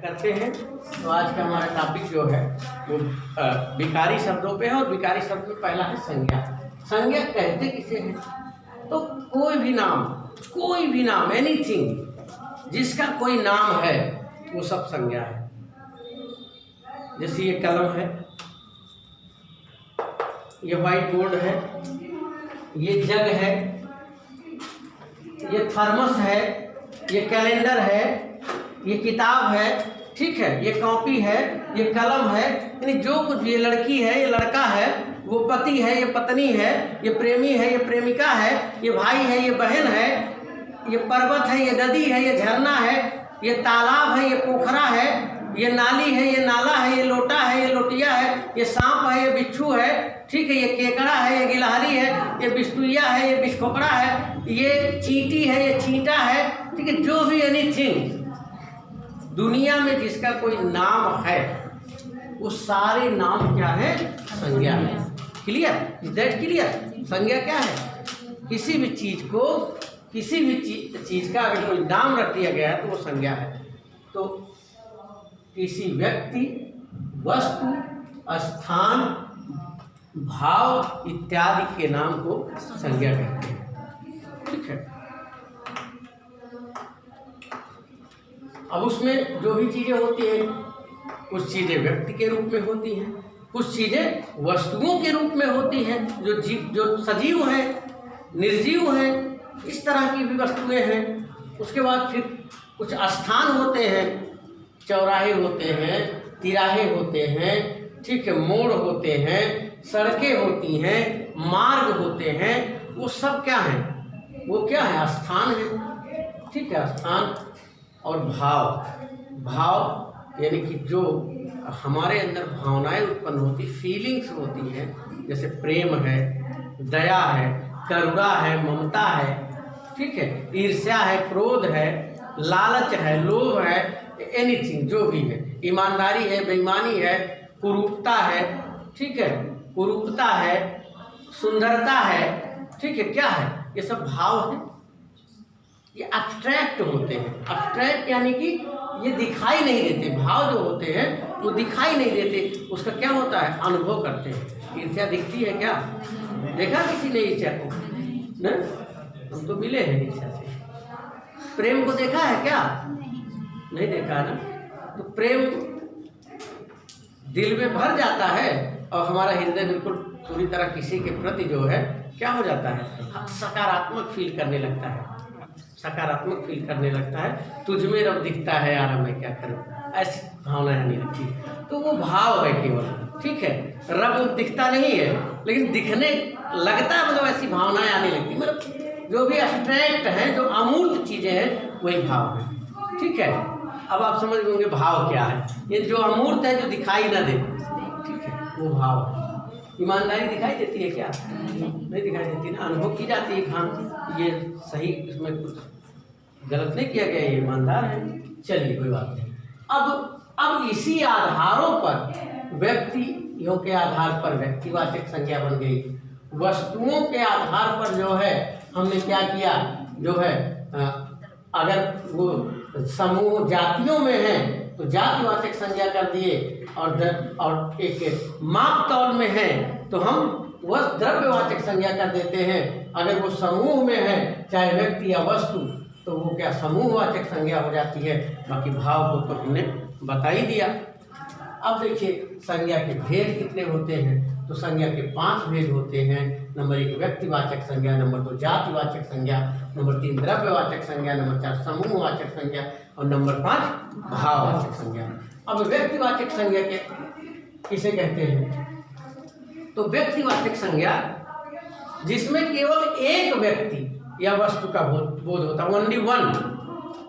करते हैं। तो आज का हमारा टॉपिक जो है वो विकारी शब्दों पे है और विकारी शब्द में पहला है संज्ञा। संज्ञा कहते किसे हैं? तो कोई भी नाम एनीथिंग जिसका कोई नाम है वो सब संज्ञा है। जैसे ये कलम है, ये व्हाइट बोर्ड है, ये जग है, ये थर्मस है, ये कैलेंडर है, ये किताब है, ठीक है, ये कॉपी है, ये कलम है, यानी जो कुछ, ये लड़की है, ये लड़का है, वो पति है, ये पत्नी है, ये प्रेमी है, ये प्रेमिका है, ये भाई है, ये बहन है, ये पर्वत है, ये नदी है, ये झरना है, ये तालाब है, ये पोखरा है, ये नाली है, ये नाला है, ये लोटा है, ये लोटिया है, ये सांप है, ये बिच्छू है, ठीक है, ये केकड़ा है, ये गिलहरी है, ये बिस्तुइया है, ये बिस्खोपड़ा है, ये चींटी है, ये चींटा है, ठीक है, जो भी एनीथिंग दुनिया में जिसका कोई नाम है वो सारे नाम क्या है? संज्ञा है। क्लियर? Is that clear? संज्ञा क्या है? किसी भी चीज को, किसी भी चीज का अगर कोई नाम रख दिया गया है तो वो संज्ञा है। तो किसी व्यक्ति, वस्तु, स्थान, भाव इत्यादि के नाम को संज्ञा कहते हैं। ठीक है। अब उसमें जो भी चीज़ें होती हैं, कुछ चीज़ें व्यक्ति के रूप में होती हैं, कुछ चीज़ें वस्तुओं के रूप में होती हैं, जो सजीव हैं, निर्जीव हैं, इस तरह की भी वस्तुएं हैं। उसके बाद फिर कुछ स्थान होते हैं, चौराहे होते हैं, तिराहे होते हैं, ठीक है, मोड़ होते हैं, सड़कें होती हैं, मार्ग होते हैं, वो सब क्या हैं? वो क्या है? स्थान है। ठीक है, स्थान। और भाव यानी कि जो हमारे अंदर भावनाएं उत्पन्न होती, फीलिंग्स होती हैं, जैसे प्रेम है, दया है, करुणा है, ममता है, ठीक है, ईर्ष्या है, क्रोध है, लालच है, लोभ है, एनीथिंग जो भी है, ईमानदारी है, बेईमानी है, कुरूपता है, ठीक है, कुरूपता है, सुंदरता है, ठीक है, क्या है? ये सब भाव है। ये एब्स्ट्रैक्ट होते हैं। एब्स्ट्रैक्ट यानी कि ये दिखाई नहीं देते। भाव जो होते हैं वो दिखाई नहीं देते। उसका क्या होता है? अनुभव करते हैं। ईर्ष्या दिखती है क्या? देखा किसी ने ईर्ष्या को? न? हम तो मिले हैं ईर्ष्या से। प्रेम को देखा है क्या? नहीं देखा ना। तो प्रेम दिल में भर जाता है और हमारा हृदय बिल्कुल पूरी तरह किसी के प्रति जो है क्या हो जाता है? सकारात्मक फील करने लगता है, सकारात्मक फील करने लगता है। तुझ में रब दिखता है यार, मैं क्या करूं, ऐसी भावना आने लगती है। तो वो भाव है केवल, ठीक है। रब दिखता नहीं है लेकिन दिखने लगता है, मतलब ऐसी भावनाएं आने लगती, मतलब जो भी एब्स्ट्रैक्ट है, जो अमूर्त चीजें हैं वही भाव है। ठीक है। अब आप समझ गए भाव क्या है। ये जो अमूर्त है, जो दिखाई ना दे, ठीक है, वो भाव है। ईमानदारी दिखाई देती है क्या? नहीं दिखाई देती ना। अनुभव की जाती है, हाँ ये सही, इसमें कुछ गलत नहीं किया गया, ये ईमानदार है, चलिए कोई बात नहीं। अब इसी आधारों पर, व्यक्तियों के आधार पर व्यक्तिवाचक संज्ञा बन गई। वस्तुओं के आधार पर जो है हमने क्या किया, जो है अगर वो समूह जातियों में है तो जातिवाचक संज्ञा कर दिए, और एक माप तौल में है तो हम वह द्रव्यवाचक संज्ञा कर देते हैं। अगर वो समूह में है, चाहे व्यक्ति या वस्तु, तो वो क्या समूहवाचक संज्ञा हो जाती है। बाकी भाव को तो हमने बता ही दिया। अब देखिए संज्ञा के भेद कितने होते हैं। तो संज्ञा के 5 भेद होते हैं। नंबर 1 व्यक्तिवाचक संज्ञा, नंबर 2 जातिवाचक संज्ञा, नंबर 3 द्रव्यवाचक संज्ञा, नंबर 4 समूहवाचक संज्ञा और नंबर 5 भाववाचक संज्ञा। अब व्यक्तिवाचक संज्ञा के किसे कहते हैं? तो व्यक्तिवाचक संज्ञा जिसमें केवल एक व्यक्ति या वस्तु का बोध होता है, ओनली वन।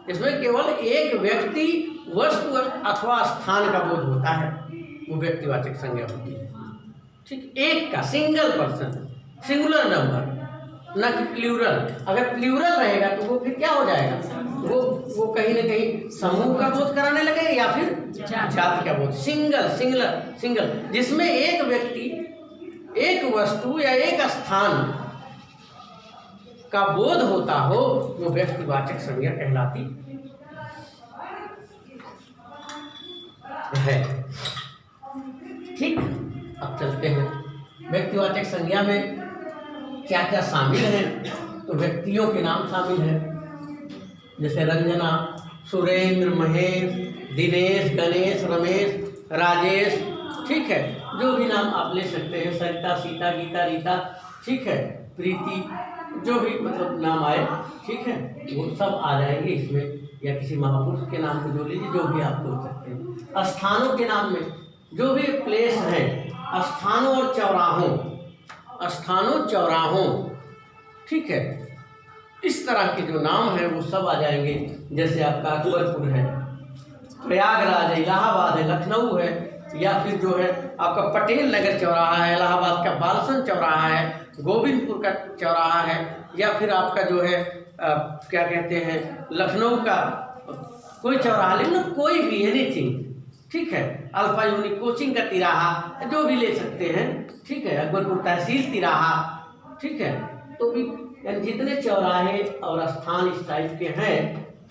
इसमें केवल एक व्यक्ति, वस्तु अथवा स्थान का बोध होता है, वो व्यक्तिवाचक संज्ञा होती है। ठीक, एक का, सिंगल पर्सन, सिंगुलर नंबर, न कि प्लूरल। अगर प्लूरल रहेगा तो वो फिर क्या हो जाएगा? वो कहीं ना कहीं समूह का बोध कराने लगेगा या फिर जाति का बोध। सिंगल जिसमें एक व्यक्ति, एक वस्तु या एक स्थान का बोध होता हो, वो व्यक्तिवाचक संज्ञा कहलाती। है। ठीक, अब चलते हैं व्यक्तिवाचक संज्ञा में क्या क्या शामिल है। तो व्यक्तियों के नाम शामिल है, जैसे रंजना, सुरेंद्र, महेश, दिनेश, गणेश, रमेश, राजेश। ठीक है, जो भी नाम आप ले सकते हैं, सरिता, सीता, गीता, रीता। ठीक है, प्रीति, जो भी मतलब नाम आए, ठीक है, वो सब आ जाएंगे इसमें। या किसी महापुरुष के नाम को जोड़ लीजिए, जो भी आप जोड़ सकते हैं। स्थानों के नाम में जो भी प्लेस है, स्थानों और चौराहों, स्थानों चौराहों, ठीक है, इस तरह के जो नाम है वो सब आ जाएंगे। जैसे आपका अकबरपुर है, प्रयागराज है, इलाहाबाद है, लखनऊ है, या फिर जो है आपका पटेल नगर चौराहा है, इलाहाबाद का बालसन चौराहा है, गोविंदपुर का चौराहा है, या फिर आपका जो है क्या कहते हैं लखनऊ का कोई चौराहा, लेकिन कोई भी एनीथिंग। ठीक है, अल्फा यूनिक कोचिंग का तिराहा, जो भी ले सकते हैं। ठीक है, अकबरपुर तहसील तिराहा। ठीक है, तो भी जितने चौराहे और स्थान इस टाइप के हैं।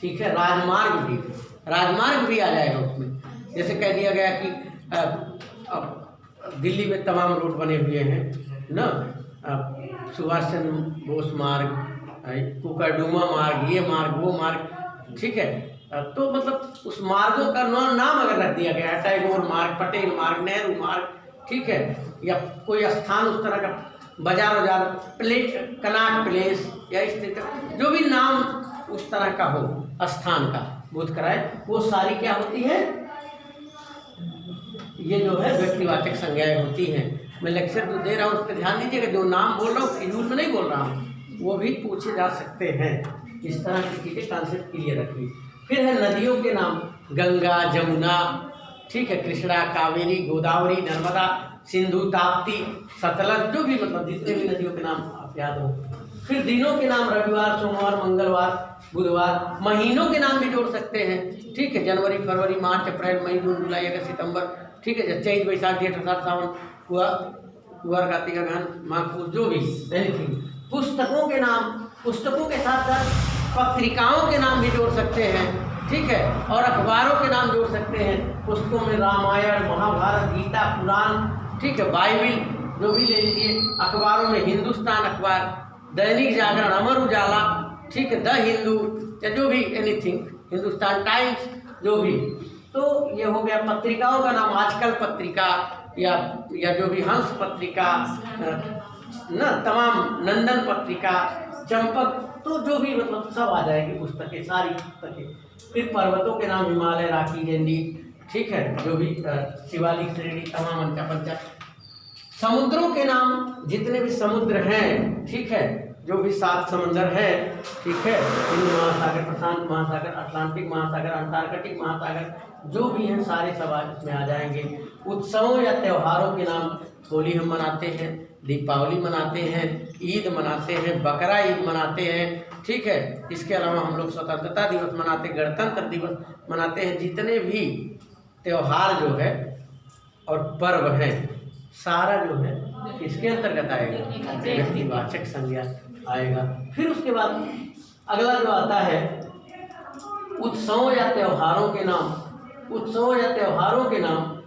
ठीक है, राजमार्ग भी आ जाएगा उसमें। जैसे कह दिया गया कि अब दिल्ली में तमाम रोड बने हुए हैं ना, सुभाष चंद्र बोस मार्ग, कुकरडुमा मार्ग, ये मार्ग, वो मार्ग। ठीक है, तो मतलब उस मार्गों का नाम अगर रख दिया गया है, टैगोर मार्ग, पटेल मार्ग, नेहरू मार्ग। ठीक है, या कोई स्थान उस तरह का, बाजार प्लेस, कनाट प्लेस, या इस तरह का जो भी नाम उस तरह का हो स्थान का बोध कराए, वो सारी क्या होती है, ये जो है व्यक्तिवाचक संज्ञाएं होती हैं। मैं लेक्चर जो दे रहा हूँ उस पर ध्यान दीजिएगा, जो नाम बोल रहा हूँ फिजूल में नहीं बोल रहा हूँ, वो भी पूछे जा सकते हैं। इस तरह की चीज़ें कॉन्सेप्ट क्लियर रखिए। फिर है नदियों के नाम, गंगा, जमुना, ठीक है, कृष्णा, कावेरी, गोदावरी, नर्मदा, सिंधु, ताप्ती, सतलज, जो भी मतलब जितने भी नदियों के नाम आप याद हो। फिर दिनों के नाम, रविवार, सोमवार, मंगलवार, बुधवार। महीनों के नाम भी जोड़ सकते हैं। ठीक है, जनवरी, फरवरी, मार्च, अप्रैल, मई, जून, जुलाई, अगस्त, सितंबर। ठीक है, जैसे चैत, बैसाख, जेठ, आषाढ़, सावन, कुआर, कार्तिक, अगहन, माघ, पूस, जो भी एनीथिंग। पुस्तकों के नाम, पुस्तकों के साथ साथ पत्रिकाओं के नाम भी जोड़ सकते हैं। ठीक है, और अखबारों के नाम जोड़ सकते हैं। पुस्तकों में रामायण, महाभारत, गीता, पुराण, ठीक है, बाइबिल, जो भी ले लीजिए। अखबारों में हिंदुस्तान अखबार, दैनिक जागरण, अमर उजाला, ठीक है, द हिंदू, या जो भी एनीथिंग, हिंदुस्तान टाइम्स, जो भी। तो ये हो गया पत्रिकाओं का नाम, आजकल पत्रिका, या जो भी हंस पत्रिका ना, तमाम नंदन पत्रिका, चंपक, तो जो भी मतलब सब आ जाएगी पुस्तकें, सारी पुस्तकें। फिर पर्वतों के नाम, हिमालय, राखी, जैंडी, ठीक है, जो भी शिवालिक श्रेणी, तमाम अंचा पंचा। समुद्रों के नाम, जितने भी समुद्र हैं, ठीक है, जो भी 7 समंदर है, ठीक है, हिंद महासागर, प्रशांत महासागर, अटलांटिक महासागर, अंटार्कटिक महासागर, जो भी हैं सारे सवाल इसमें आ जाएंगे। उत्सवों या त्योहारों के नाम, होली हम मनाते हैं, दीपावली मनाते हैं, ईद मनाते हैं, बकरा ईद मनाते हैं। ठीक है, इसके अलावा हम लोग स्वतंत्रता दिवस मनाते हैं, गणतंत्र दिवस मनाते हैं। जितने भी त्यौहार जो है और पर्व हैं, सारा जो है इसके अंतर्गत आएगा, व्यक्तिवाचक संज्ञा आएगा। फिर उसके बाद अगला जो आता है उत्सवों या त्योहारों के नाम। उत्सवों या त्योहारों के नाम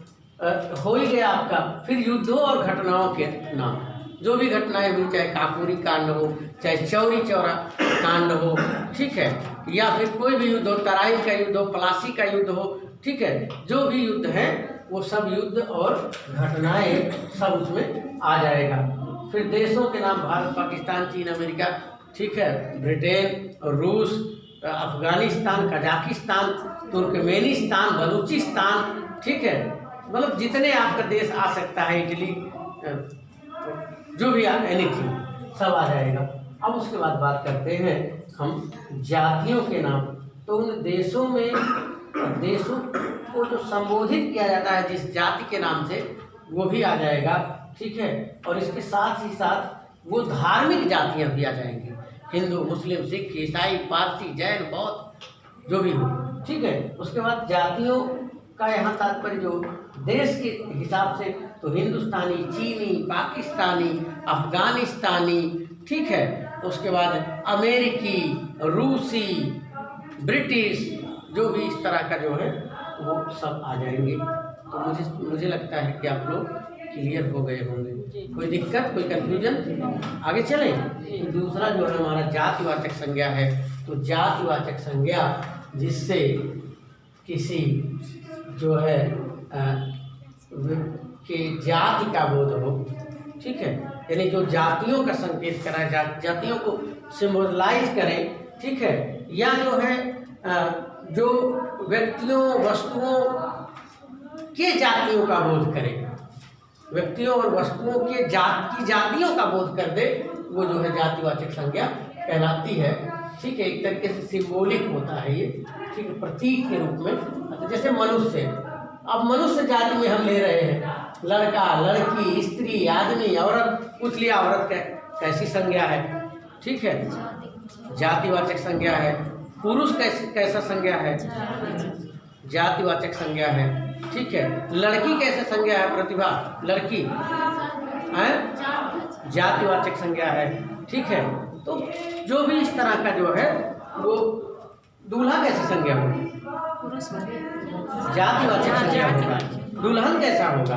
हो ही गया आपका। फिर युद्धों और घटनाओं के नाम, जो भी घटनाएं हुई, चाहे काकोरी कांड हो, चाहे चौरी चौरा कांड हो, ठीक है, या फिर कोई भी युद्ध हो, तराइन का युद्ध हो, प्लासी का युद्ध हो, ठीक है, जो भी युद्ध है वो सब युद्ध और घटनाएं सब उसमें आ जाएगा। फिर देशों के नाम, भारत, पाकिस्तान, चीन, अमेरिका, ठीक है, ब्रिटेन, रूस, अफगानिस्तान, कजाकिस्तान, तुर्कमेनिस्तान, बलूचिस्तान, ठीक है, मतलब जितने आपका देश आ सकता है, इटली, जो भी एनीथिंग सब आ जाएगा। अब उसके बाद बात करते हैं हम जातियों के नाम। तो उन देशों में, देशों को जो संबोधित किया जाता है जिस जाति के नाम से, वो भी आ जाएगा। ठीक है, और इसके साथ ही साथ वो धार्मिक जातियां भी आ जाएंगी, हिंदू, मुस्लिम, सिख, ईसाई, पारसी, जैन, बौद्ध, जो भी हो। ठीक है, उसके बाद जातियों का यहाँ तात्पर्य जो देश के हिसाब से, तो हिंदुस्तानी, चीनी, पाकिस्तानी, अफगानिस्तानी, ठीक है, उसके बाद अमेरिकी, रूसी, ब्रिटिश, जो भी इस तरह का जो है वो सब आ जाएंगे। तो मुझे लगता है कि आप लोग क्लियर हो गए होंगे। कोई दिक्कत, कोई कंफ्यूजन? आगे चलें। तो दूसरा जो है हमारा जातिवाचक संज्ञा है। तो जातिवाचक संज्ञा जिससे किसी जो है कि जाति का बोध हो, ठीक है, यानी जो जातियों का संकेत कराए, जातियों को सिंबलाइज करें, ठीक है, या जो है जो व्यक्तियों वस्तुओं के जातियों का बोध करे, व्यक्तियों और वस्तुओं के जातियों का बोध कर दे, वो जो है जातिवाचक संज्ञा कहलाती है। ठीक है, एक तरीके से सिंबॉलिक होता है ये, ठीक है, प्रतीक के रूप में। जैसे मनुष्य, अब मनुष्य जाति में हम ले रहे हैं लड़का, लड़की, स्त्री, आदमी, औरत। पूछ लिया औरत कैसी संज्ञा है, ठीक है, जातिवाचक संज्ञा है। पुरुष कैसा संज्ञा है, जातिवाचक संज्ञा है, ठीक है। लड़की कैसे संज्ञा है, प्रतिभा, लड़की है, जातिवाचक संज्ञा है, ठीक है। तो जो भी इस तरह का जो है वो दूल्हा कैसी संज्ञा होगी, जातिवाचक संज्ञा होगा। दुल्हन कैसा होगा,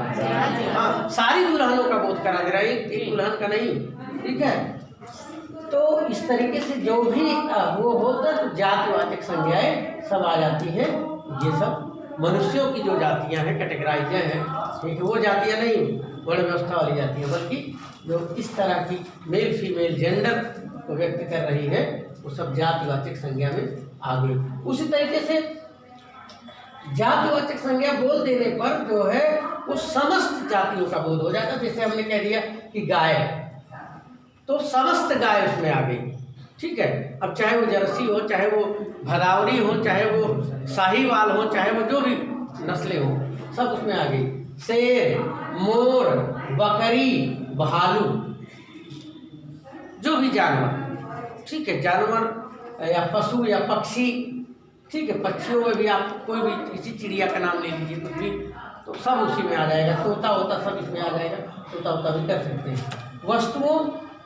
हाँ, सारी दुल्हनों का बोध करा दे रहा है, एक दुल्हन का नहीं, ठीक है। तो इस तरीके से जो भी वो होता है तो जातिवाचक संज्ञाएं सब आ जाती हैं। ये सब मनुष्यों की जो जातियां हैं, कैटेगराइज हैं, ठीक है, वो जातियां नहीं वर्ण व्यवस्था वाली जातियां, बल्कि जो इस तरह की मेल फीमेल जेंडर को व्यक्त कर रही है वो सब जातिवाचक संज्ञा में आ गई। उसी तरीके से जातिवाचक संज्ञा बोल देने पर जो है वो समस्त जातियों का बोध हो जाता है। जैसे हमने कह दिया कि गाय, तो समस्त गाय उसमें आ गई, ठीक है। अब चाहे वो जर्सी हो, चाहे वो भदावरी हो, चाहे वो साहीवाल हो, चाहे वो जो भी नस्लें हो, सब उसमें आ गई। शेर, मोर, बकरी, भालू, जो भी जानवर, ठीक है, जानवर या पशु या पक्षी, ठीक है, पक्षियों में भी आप कोई भी किसी चिड़िया का नाम ले लीजिए कुछ भी, तो सब उसी में आ जाएगा। तोता होता सब इसमें आ जाएगा, तोता होता भी कर सकते हैं। वस्तुओं,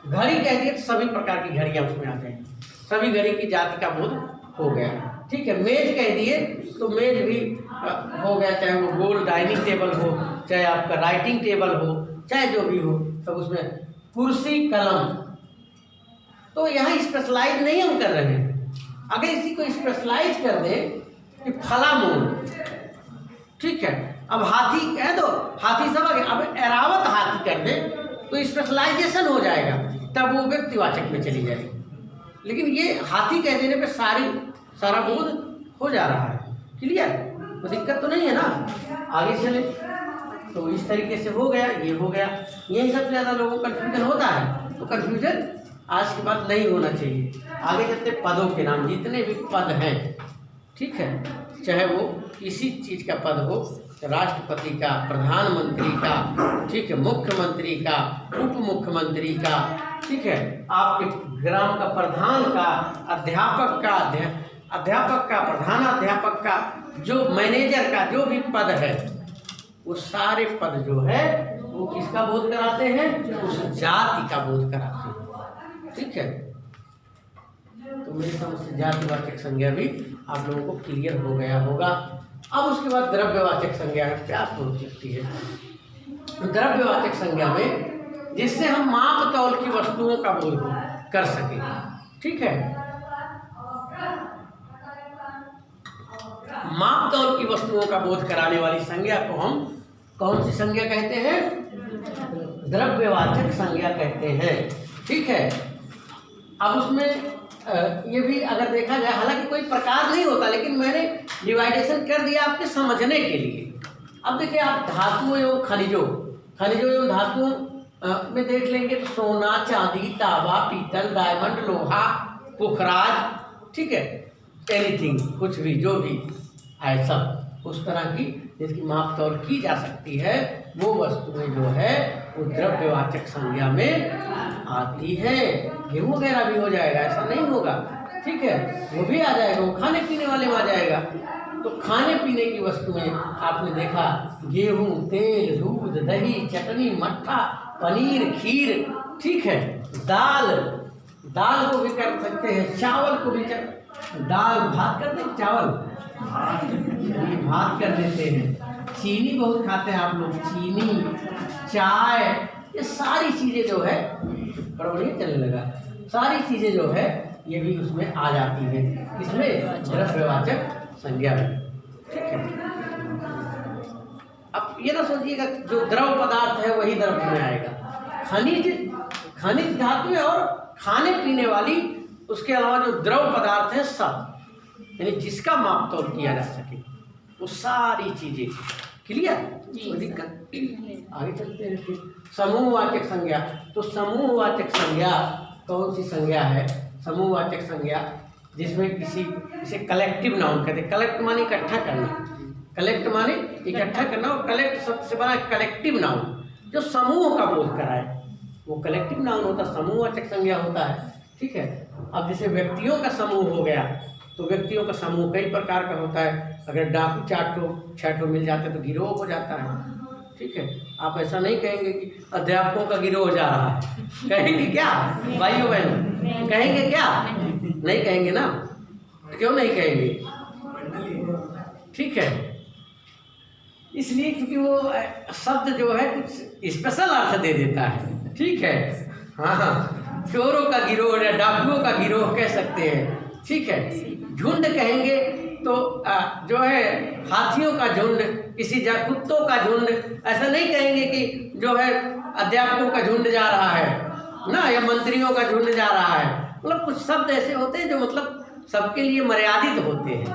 घड़ी कह दिए तो सभी प्रकार की घड़ियाँ उसमें आ जाएंगी, सभी घड़ी की जाति का बोध हो गया, ठीक है। मेज कह दिए तो मेज भी हो गया, चाहे वो गोल डाइनिंग टेबल हो, चाहे आपका राइटिंग टेबल हो, चाहे जो भी हो, सब उसमें। कुर्सी, कलम, तो यहाँ स्पेशलाइज नहीं हम कर रहे हैं। अगर इसी को स्पेशलाइज कर दे कि फला मोर, ठीक है, अब हाथी कह दो, हाथी सब आ गया, अब एरावत हाथी कर दे तो स्पेशलाइजेशन हो जाएगा, तब वो व्यक्तिवाचक में चली जाएगी। लेकिन ये हाथी कह देने पे सारा बोध हो जा रहा है। क्लियर, तो दिक्कत तो नहीं है ना। आगे चले तो इस तरीके से हो गया, ये हो गया। यही सबसे ज़्यादा लोगों को कन्फ्यूजन होता है, तो कन्फ्यूजन आज के बाद नहीं होना चाहिए। आगे चलते पदों के नाम, जितने भी पद हैं, ठीक है, चाहे वो किसी चीज़ का पद हो, राष्ट्रपति का, प्रधानमंत्री का, ठीक है, मुख्यमंत्री का, उप मुख्यमंत्री का, ठीक है, आपके ग्राम का प्रधान का, अध्यापक का, प्रधानाध्यापक का, जो मैनेजर का, जो भी पद है, वो सारे पद जो है वो किसका बोध कराते हैं, उस जाति का बोध कराते हैं, ठीक है। तो मेरी समझ से जातिवाचक संज्ञा भी आप लोगों को क्लियर हो गया होगा। अब उसके बाद द्रव्यवाचक संज्ञा क्या हो सकती है। द्रव्यवाचक संज्ञा में जिससे हम माप तौल की वस्तुओं का बोध कर सकें, ठीक है। माप तौल की वस्तुओं का बोध कराने वाली संज्ञा को हम कौन सी संज्ञा कहते हैं, द्रव्यवाचक संज्ञा कहते हैं, ठीक है। अब उसमें ये भी अगर देखा जाए, हालांकि कोई प्रकार नहीं होता, लेकिन मैंने डिवाइडेशन कर दिया आपके समझने के लिए। अब देखिए, आप धातुओं एवं खनिजों एवं धातुओं में देख लेंगे तो सोना, चांदी, तांबा, पीतल, डायमंड, लोहा, पुखराज, ठीक है, एनीथिंग, कुछ भी जो भी है, सब उस तरह की जिसकी माप तौल की जा सकती है, वो वस्तुएं जो है वो द्रव्यवाचक संज्ञा में आती है। गेहूँ वगैरह भी हो जाएगा, ऐसा नहीं होगा, ठीक है, वो भी आ जाएगा, वो खाने पीने वाले में आ जाएगा। तो खाने पीने की वस्तुएं आपने देखा, गेहूँ, तेल, दूध, दही, चटनी, मट्ठा, पनीर, खीर, ठीक है, दाल को भी कर सकते हैं, चावल को भी दाल भात करते हैं, चावल भात कर देते हैं। चीनी बहुत खाते हैं आप लोग, चीनी, चाय, ये सारी चीज़ें जो है, बढ़िया चलने लगा, सारी चीज़ें जो है ये भी उसमें आ जाती है। इसमें द्रव्यवाचक संज्ञा में, ठीक है। अब ये ना सोचिएगा जो द्रव पदार्थ है वही द्रव में आएगा। खनिज धातु है और खाने पीने वाली, उसके अलावा जो द्रव पदार्थ है सब, यानी जिसका माप तौल किया जा सके वो सारी चीजें। क्लियर? कोई दिक्कत? आगे चलते हैं फिर। समूहवाचक संज्ञा। तो समूहवाचक संज्ञा कौन सी संज्ञा है? समूहवाचक संज्ञा जिसमें किसी, इसे कलेक्टिव नाउन कहते हैं। कलेक्ट माने इकट्ठा करना, कलेक्ट माने इकट्ठा करना, और कलेक्ट सबसे बड़ा कलेक्टिव नाउन जो समूह का बोध कराए वो कलेक्टिव नाउन होता है, समूहवाचक संज्ञा होता है, ठीक है। अब जैसे व्यक्तियों का समूह हो गया, तो व्यक्तियों का समूह कई प्रकार का होता है। अगर डाकू 4 ठो 6 ठो मिल जाते तो गिरोह हो जाता है, ठीक है। आप ऐसा नहीं कहेंगे कि अध्यापकों का गिरोह हो जा रहा है, कहेंगे क्या भाइयों बहनों? कहेंगे क्या? नहीं कहेंगे ना। क्यों नहीं कहेंगे? ठीक है, इसलिए क्योंकि वो शब्द जो है कुछ स्पेशल अर्थ दे देता है, ठीक है। हाँ, चोरों का गिरोह या डाकुओं का गिरोह कह सकते हैं, ठीक है। झुंड कहेंगे तो जो है हाथियों का झुंड, किसी कुत्तों का झुंड, ऐसा नहीं कहेंगे कि जो है अध्यापकों का झुंड जा रहा है ना, या मंत्रियों का झुंड जा रहा है। मतलब कुछ शब्द ऐसे होते हैं जो मतलब सबके लिए मर्यादित होते हैं,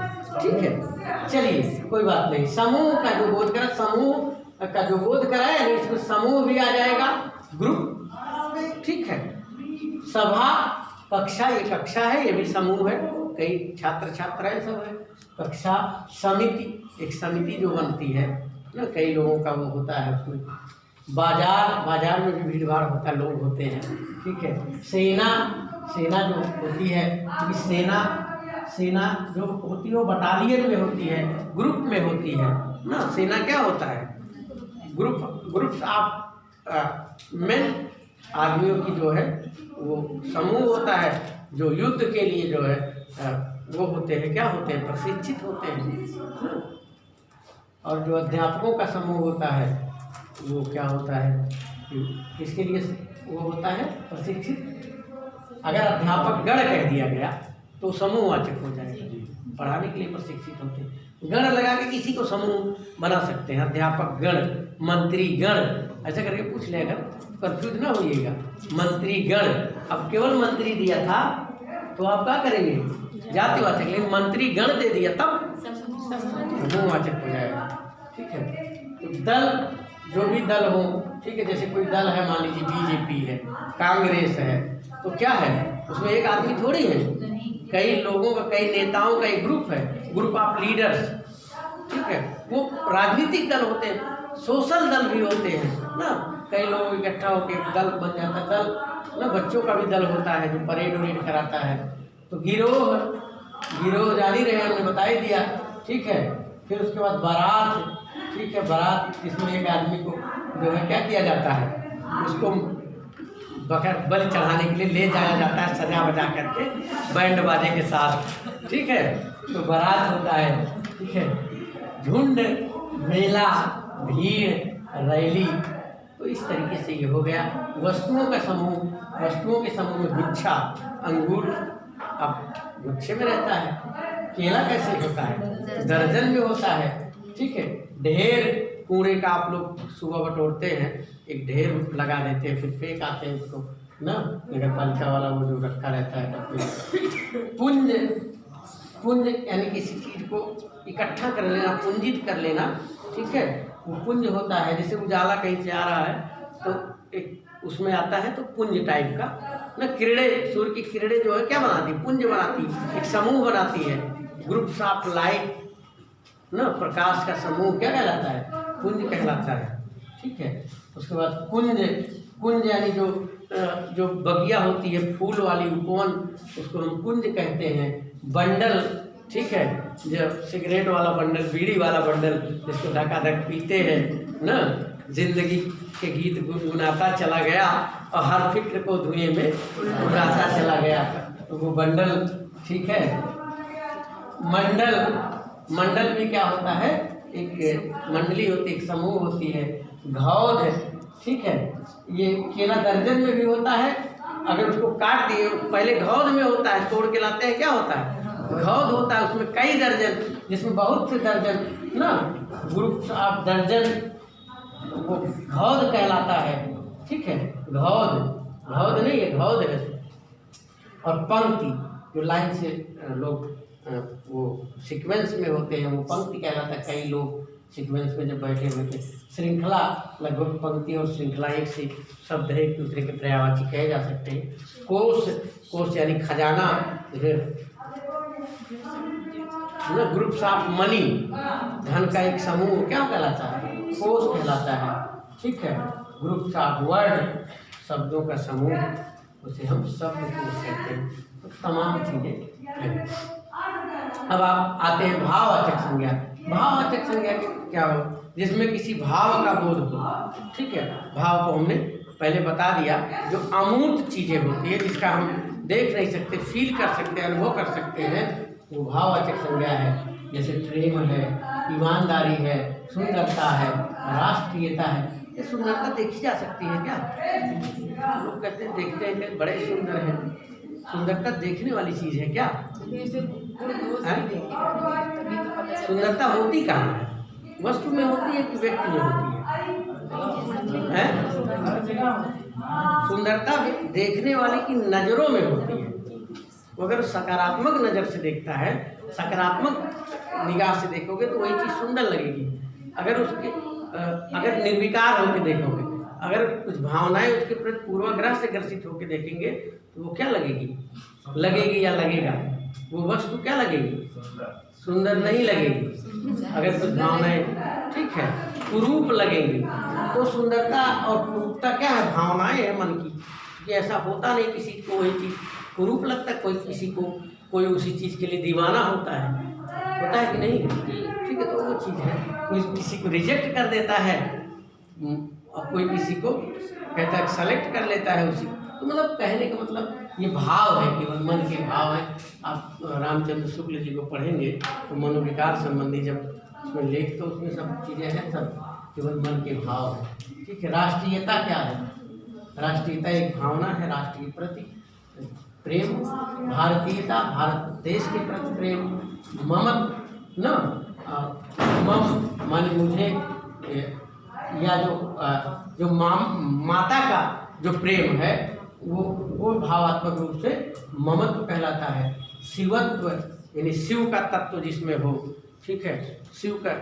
ठीक है। चलिए कोई बात नहीं। समूह का जो बोध करा, समूह का जो बोध करा है, इसमें समूह भी आ जाएगा, ग्रुप, ठीक है। सभा, कक्षा, ये कक्षा है, ये भी समूह है, कई छात्र छात्राएं सब है। कक्षा, समिति, एक समिति जो बनती है ना, कई लोगों का वो होता है उसमें। बाजार, बाजार में भी भीड़ भाड़ होता है, लोग होते हैं, ठीक है। सेना, सेना जो होती है, क्योंकि सेना जो होती है वो बटालियन में होती है, ग्रुप में होती है ना। सेना क्या होता है? ग्रुप्स ऑफ मेन, आदमियों की जो है वो समूह होता है, जो युद्ध के लिए जो है वो होते हैं, क्या होते हैं? प्रशिक्षित होते हैं। और जो अध्यापकों का समूह होता है वो क्या होता है? किसके लिए वो होता है? प्रशिक्षित। अगर अध्यापक गण कह दिया गया तो समूहवाचक हो जाएगा, पढ़ाने के लिए प्रशिक्षित होते हैं। गण लगा के किसी को समूह बना सकते हैं, अध्यापक गण, मंत्री गण, ऐसा करके पूछ ले, अगर कंफ्यूज ना होइएगा। मंत्री गण, अब केवल मंत्री दिया था तो आप क्या करेंगे? जातिवाचक, लेकिन मंत्री गण दे दिया तब समूहवाचक हो जाएगा, ठीक है। तो दल, जो भी दल हो, ठीक है, जैसे कोई दल है, मान लीजिए बीजेपी है, कांग्रेस है, तो क्या है उसमें एक आदमी थोड़ी है, कई लोगों का, कई नेताओं का एक ग्रुप है, ग्रुप ऑफ लीडर्स, ठीक है। वो राजनीतिक दल होते हैं, सोशल दल भी होते हैं ना, कई लोग इकट्ठा होकर एक दल बन जाता है। दल ना, बच्चों का भी दल होता है जो परेड वरेड कराता है। तो गिरोह, गिरोह जारी रहे, हमने बता ही दिया, ठीक है। फिर उसके बाद बारात, ठीक है, बारात, इसमें एक आदमी को जो है क्या किया जाता है, उसको बकर बलि चढ़ाने के लिए ले जाया जाता है, सजा बजा करके बैंड बाजे के साथ, ठीक है। तो बारात होता है, ठीक है। झुंड, मेला, भीड़, रैली, तो इस तरीके से ये हो गया। वस्तुओं का समूह, वस्तुओं के समूह में गुच्छा, अंगूर, अब गुच्छे में रहता है। केला कैसे होता है? दर्जन में होता है, ठीक है। ढेर, कूड़े का आप लोग सुबह बटोरते हैं, एक ढेर लगा देते हैं, फिर फेंक आते हैं उसको ना, नगर पालिका वाला वो जो रखा रहता है। पुंज, पुंज यानी किसी चीज को इकट्ठा कर लेना, पुंजित कर लेना, ठीक है, वो पुंज होता है। जैसे उजाला कहीं से आ रहा है तो एक उसमें आता है तो पुंज टाइप का ना। किरणें, सूर्य की किरणें जो है क्या बनाती? पुंज बनाती, एक समूह बनाती है, ग्रुप्स ऑफ लाइट ना, प्रकाश का समूह क्या कहलाता है? पुंज कहलाता है, ठीक है। उसके बाद कुंज, कुंज यानी जो बगिया होती है फूल वाली उपवन, उसको हम कुंज कहते हैं। बंडल, ठीक है, जो सिगरेट वाला बंडल, बीड़ी वाला बंडल, जिसको धकाधक पीते हैं ना, जिंदगी के गीत गुनगुनाता चला गया और हर फिक्र को धुएं में उड़ाता चला गया, तो वो बंडल, ठीक है। मंडल, मंडल में क्या होता है, एक मंडली होती है, एक समूह होती है। घौद है, ठीक है, ये केला दर्जन में भी होता है। अगर उसको काट दिए, पहले घौद में होता है, तोड़ के लाते हैं, क्या होता है, घौद होता है, उसमें कई दर्जन, जिसमें बहुत से दर्जन ना, ग्रुप ऑफ दर्जन, वो घौद कहलाता है, ठीक है। घौद नहीं है, घौद है। और पंक्ति, जो लाइन से लोग वो सीक्वेंस में होते हैं, वो पंक्ति कहलाता है। कई लोग सीक्वेंस में जब बैठे हुए थे, श्रृंखला, लगभग पंक्ति और श्रृंखला एक से शब्द है, एक दूसरे के पर्यायवाची कहे जा सकते हैं। कोश यानी खजाना, फिर ग्रुप्स ऑफ मनी, धन का एक समूह क्या कहलाता है, कोश कहलाता है, ठीक है। ग्रुप्स ऑफ वर्ड, शब्दों का समूह, उसे हम शब्द कोश कहते हैं। तो तमाम चीजें हैं। अब आप आते हैं भाववाचक संज्ञा। भाववाचक संज्ञा क्या हो, जिसमें किसी भाव का बोध हो, ठीक है। भाव को हमने पहले बता दिया, जो अमूर्त चीजें होती है, जिसका हम देख नहीं सकते, फील कर सकते, अनुभव कर सकते हैं, वो भाववाचक संज्ञा है। जैसे प्रेम है, ईमानदारी है, सुंदरता है, राष्ट्रीयता है। ये सुंदरता देखी जा सकती है क्या? लोग कहते हैं, देखते हैं कि बड़े सुंदर हैं। सुंदरता देखने वाली चीज है क्या? सुंदरता होती कहाँ है? वस्तु में होती है कि व्यक्ति में होती है? सुंदरता देखने वाले की नजरों में होती है। अगर सकारात्मक नजर से देखता है, सकारात्मक निगाह से देखोगे तो वही चीज सुंदर लगेगी। अगर निर्विकार होकर देखोगे, अगर कुछ भावनाएं उसके प्रति पूर्वाग्रह से ग्रसित होकर देखेंगे, तो वो क्या लगेगी या लगेगा? वो वस्तु क्या लगेगी? सुंदर नहीं लगेगी। अगर कुछ भावनाएं, ठीक है, कुरूप लगेंगी। तो सुंदरता और कुरूपता क्या है? भावनाएं है मन की। कि ऐसा होता नहीं, किसी को वही चीज कुरूप लगता है, कोई उसी चीज के लिए दीवाना होता है कि नहीं? ठीक है, तो वो चीज है। कोई किसी को रिजेक्ट कर देता है और कोई किसी को कहता है, सेलेक्ट कर लेता है उसी। तो मतलब कहने का मतलब ये भाव है, केवल मन के भाव है। आप रामचंद्र शुक्ल जी को पढ़ेंगे तो मनोविकार संबंधी जब उसमें लेख, तो उसमें सब चीज़ें हैं, सब केवल मन के भाव है, ठीक है। राष्ट्रीयता क्या है? राष्ट्रीयता एक भावना है, राष्ट्र के प्रति प्रेम, भारतीयता, भारत देश के प्रति प्रेम, ममत्व न, मम माने मुझे, या जो माता का जो प्रेम है, वो भावात्मक रूप से ममत्व कहलाता है। शिवत्व यानी शिव का तत्व जिसमें हो, ठीक है, शिव का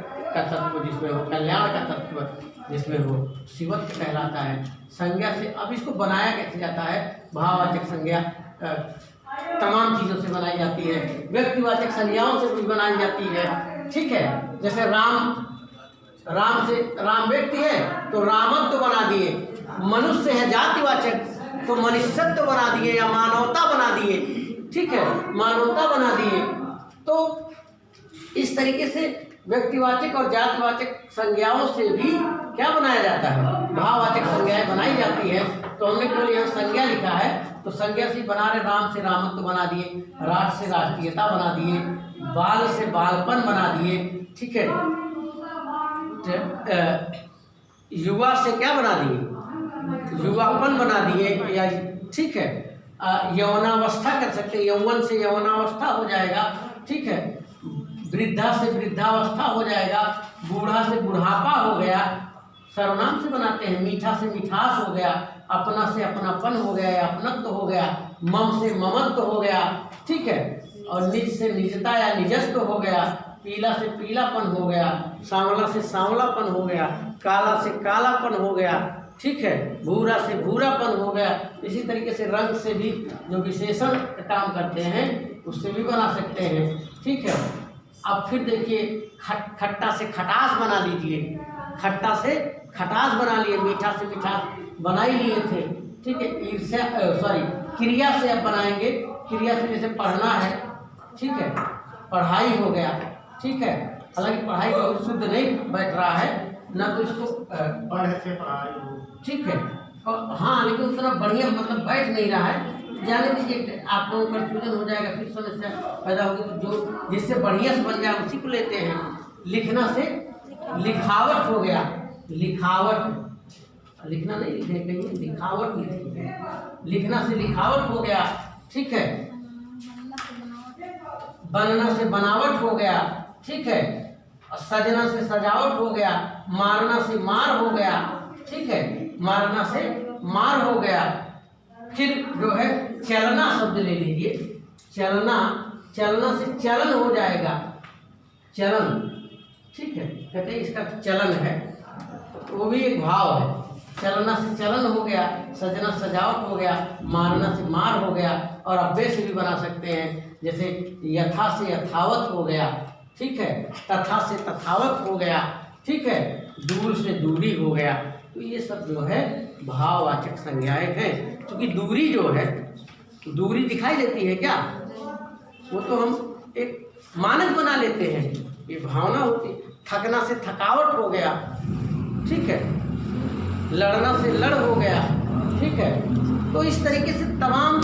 तत्व जिसमें हो, कल्याण का तत्व जिसमें हो, शिवत्व कहलाता है। संज्ञा से, अब इसको बनाया कैसे जाता है? भाववाचक संज्ञा तमाम चीज़ों से बनाई जाती है, व्यक्तिवाचक संज्ञाओं से भी बनाई जाती है, ठीक है। जैसे राम व्यक्ति है तो रामत्व बना दिए, मनुष्य है जातिवाचक तो मनुष्यत्व बना दिए या मानवता बना दिए, ठीक है, मानवता बना दिए। तो इस तरीके से व्यक्तिवाचक और जातिवाचक संज्ञाओं से भी क्या बनाया जाता है? भाववाचक संज्ञाएं बनाई जाती है। तो हमने केवल यहाँ संज्ञा लिखा है, तो संज्ञा से बना रहे, राम से रामत्व बना दिए, राष्ट्र से राष्ट्रीयता बना दिए, बाल से बालपन बना दिए, ठीक है। युवा से क्या बना दिए? युवापन बना दिए, या ठीक है, यौवनावस्था कर सकते हैं, यौवन से यौवनावस्था हो जाएगा, ठीक है। वृद्धा से वृद्धावस्था हो जाएगा, बूढ़ा से बुढ़ापा हो गया, सर्वनाम से बनाते हैं, मीठा से मिठास हो गया, अपना से अपनापन हो गया या अपनत्व हो गया, मम से ममत्व हो गया, ठीक है, और निज से निजता या निजत्व हो गया, पीला से पीलापन हो गया, सांवला से सांवलापन हो गया, काला से कालापन हो गया, ठीक है, भूरा से भूरापन हो गया। इसी तरीके से रंग से भी जो विशेषण का काम करते हैं उससे भी बना सकते हैं, ठीक है। अब फिर देखिए, खट्टा से खटास बना लीजिए, खट्टा से खटास बना लिए, मीठा से मिठास बना ही लिए थे, ठीक है। क्रिया से अब बनाएंगे, क्रिया से जैसे पढ़ना है, ठीक है, पढ़ाई हो गया, ठीक है। हालांकि पढ़ाई को शुद्ध नहीं बैठ रहा है ना, तो इसको पढ़े से पढ़ाई हो, ठीक है। और हाँ, लेकिन उतना बढ़िया मतलब बैठ नहीं रहा है, जाने दीजिए, आप लोगों को कंफ्यूजन हो जाएगा, फिर समस्या पैदा होगी। तो जो जिससे बढ़िया से बन जाए उसी को लेते हैं। लिखना से लिखावट हो गया, लिखावट, लिखना नहीं लिखे कहीं, लिखावट लिखिए। लिखना से लिखावट हो गया, ठीक है। बनना से बनावट हो गया, ठीक है। सजना से सजावट हो गया, मारना से मार हो गया, ठीक है। मारना से मार हो गया। फिर जो है चलना शब्द ले लीजिए, चलना, चलना से चलन हो जाएगा, चलन, ठीक है। कहते हैं इसका चलन है, तो वो भी एक भाव है। चलना से चलन हो गया, सजना सजावट हो गया, मारना से मार हो गया। और अव्यय से भी बना सकते हैं, जैसे यथा से यथावत हो गया, ठीक है। तथा से तथावत हो गया, ठीक है। दूर से दूरी हो गया। तो ये सब जो है भाववाचक संज्ञाएं हैं। क्योंकि दूरी जो है, दूरी दिखाई देती है क्या, वो तो हम एक मानक बना लेते हैं, ये भावना होती। थकना से थकावट हो गया, ठीक है। लड़ना से लड़ हो गया, ठीक है। तो इस तरीके से तमाम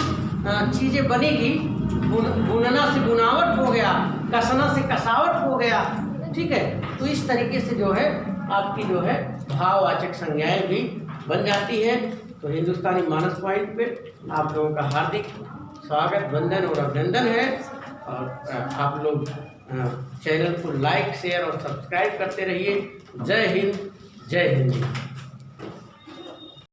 चीज़ें बनेगी। बुनना से बुनावट हो गया, कसना से कसावट हो गया, ठीक है। तो इस तरीके से जो है आपकी जो है भाववाचक संज्ञाएं भी बन जाती है। तो हिंदुस्तानी मानस पॉइंट पे आप लोगों का हार्दिक स्वागत, वंदन और अभिनंदन है। और आप लोग चैनल को लाइक, शेयर और सब्सक्राइब करते रहिए। जय हिंद, जय हिंद।